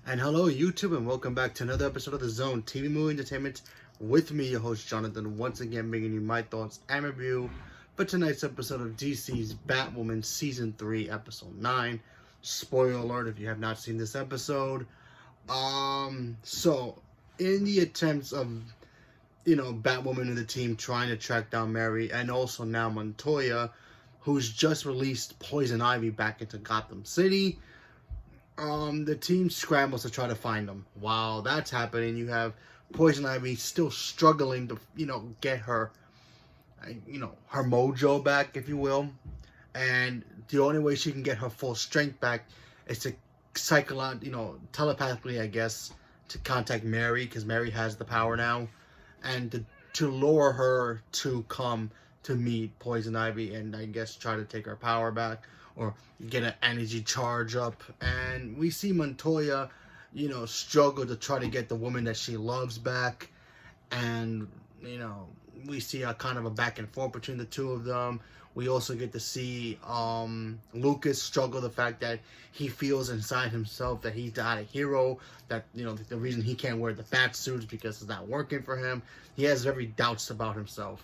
And hello, YouTube, and welcome back to another episode of The Zone TV Movie Entertainment with me, your host, Jonathan, once again bringing you my thoughts and review for tonight's episode of DC's Batwoman Season 3, Episode 9. Spoiler alert if you have not seen this episode. So, in the attempts of, Batwoman and the team trying to track down Mary, and also now Montoya, who's just released Poison Ivy back into Gotham City, the team scrambles to try to find them. While that's happening, you have Poison Ivy still struggling to, get her, her mojo back, if you will. And the only way she can get her full strength back is to telepathically, I guess, to contact Mary, because Mary has the power now, and to lure her to come to meet Poison Ivy and, I guess, try to take her power back or get an energy charge up. And we see Montoya, struggle to try to get the woman that she loves back. And, we see a kind of a back and forth between the two of them. We also get to see Lucas struggle the fact that he feels inside himself that he's not a hero, that, the reason he can't wear the bat suit is because it's not working for him. He has very doubts about himself.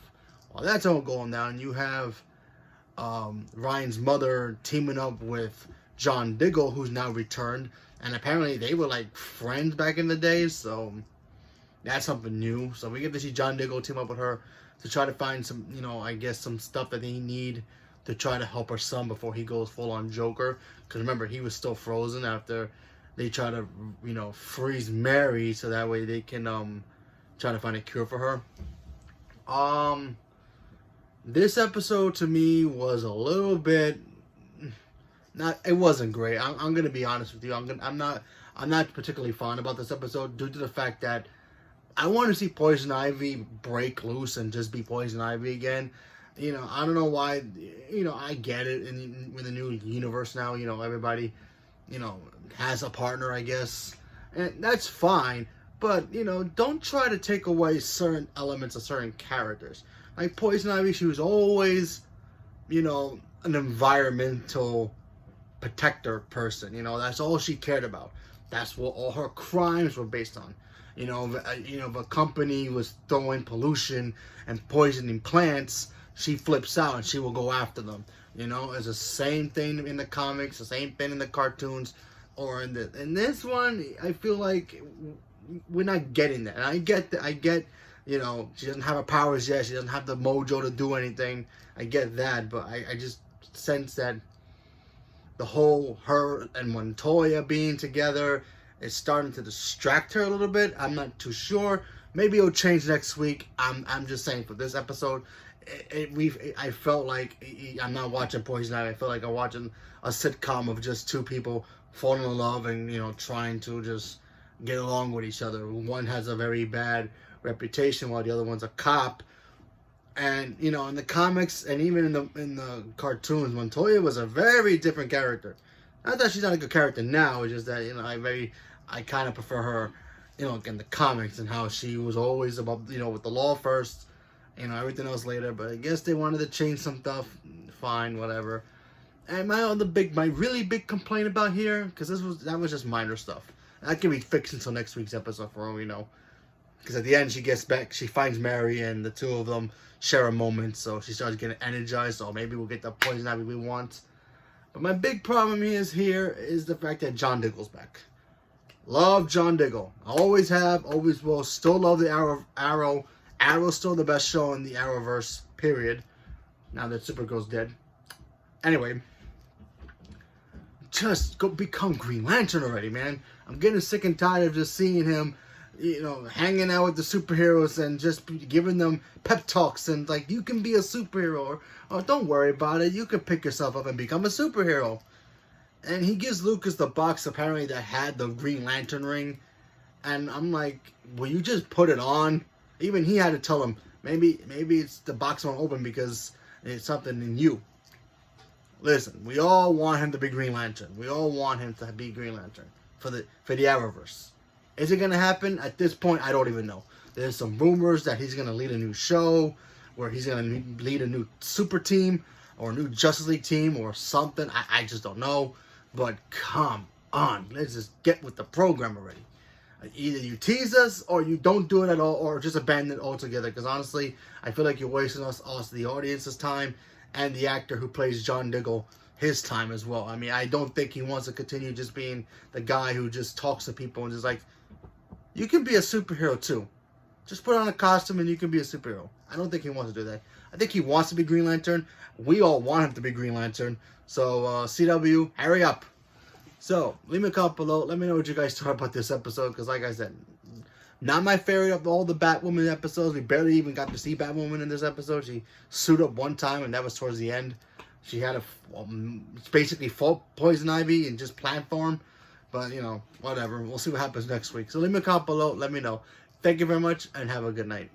Well, that's all going down. You have Ryan's mother teaming up with John Diggle, who's now returned, and apparently they were like friends back in the day, so that's something new. So we get to see John Diggle team up with her to try to find some, I guess some stuff that they need to try to help her son before he goes full on Joker. Because remember, he was still frozen after they try to, freeze Mary, so that way they can try to find a cure for her. This episode to me was a little bit it wasn't great. I'm gonna be honest with you. I'm not particularly fond about this episode due to the fact that I want to see Poison Ivy break loose and just be Poison Ivy again. I don't know why. I get it with the new universe now. Everybody, has a partner, I guess, and that's fine. But don't try to take away certain elements of certain characters. Like Poison Ivy, she was always, an environmental protector person. That's all she cared about. That's what all her crimes were based on. If a company was throwing pollution and poisoning plants, she flips out and she will go after them. It's the same thing in the comics, the same thing in the cartoons, or in this one. I feel like we're not getting that. And I get. She doesn't have her powers yet. She doesn't have the mojo to do anything. I get that, but I just sense that the whole her and Montoya being together is starting to distract her a little bit. I'm not too sure. Maybe it'll change next week. I'm just saying for this episode, I felt like I'm not watching Poison Ivy. I feel like I'm watching a sitcom of just two people falling in love and trying to just get along with each other. One has a very bad reputation while the other one's a cop. And in the comics and even in the cartoons, Montoya was a very different character. Not that she's not a good character now, it's just that I kind of prefer her in the comics, and how she was always about with the law first, everything else later. But I guess they wanted to change some stuff. Fine, whatever. And my really big complaint about here, because that was just minor stuff. That can be fixed until next week's episode for all we know. Because at the end, she gets back, she finds Mary, and the two of them share a moment, so she starts getting energized, so maybe we'll get the Poison Ivy we want. But my big problem here is the fact that John Diggle's back. Love John Diggle. Always have, always will. Still love the Arrow. Arrow's still the best show in the Arrowverse, period. Now that Supergirl's dead. Anyway, just go become Green Lantern already, man. I'm getting sick and tired of just seeing him hanging out with the superheroes and just giving them pep talks and like, you can be a superhero, or don't worry about it, you can pick yourself up and become a superhero. And he gives Lucas the box apparently that had the Green Lantern ring, and I'm like, will you just put it on? Even he had to tell him, maybe it's the box won't open because it's something in you. Listen, we all want him to be Green Lantern. We all want him to be Green Lantern for the Arrowverse. Is it going to happen? At this point, I don't even know. There's some rumors that he's going to lead a new show, where he's going to lead a new super team, or a new Justice League team, or something. I just don't know. But come on. Let's just get with the program already. Either you tease us or you don't do it at all, or just abandon it altogether. Because honestly, I feel like you're wasting us, the audience's time, and the actor who plays John Diggle, his time as well. I mean, I don't think he wants to continue just being the guy who just talks to people and just like, you can be a superhero too. Just put on a costume and you can be a superhero. I don't think he wants to do that. I think he wants to be Green Lantern. We all want him to be Green Lantern. So, CW, hurry up. So, leave me a comment below. Let me know what you guys thought about this episode. Because like I said, not my favorite of all the Batwoman episodes. We barely even got to see Batwoman in this episode. She suited up one time, and that was towards the end. She had basically fought Poison Ivy in just plant form. But, you know, whatever. We'll see what happens next week. So leave me a comment below. Let me know. Thank you very much, and have a good night.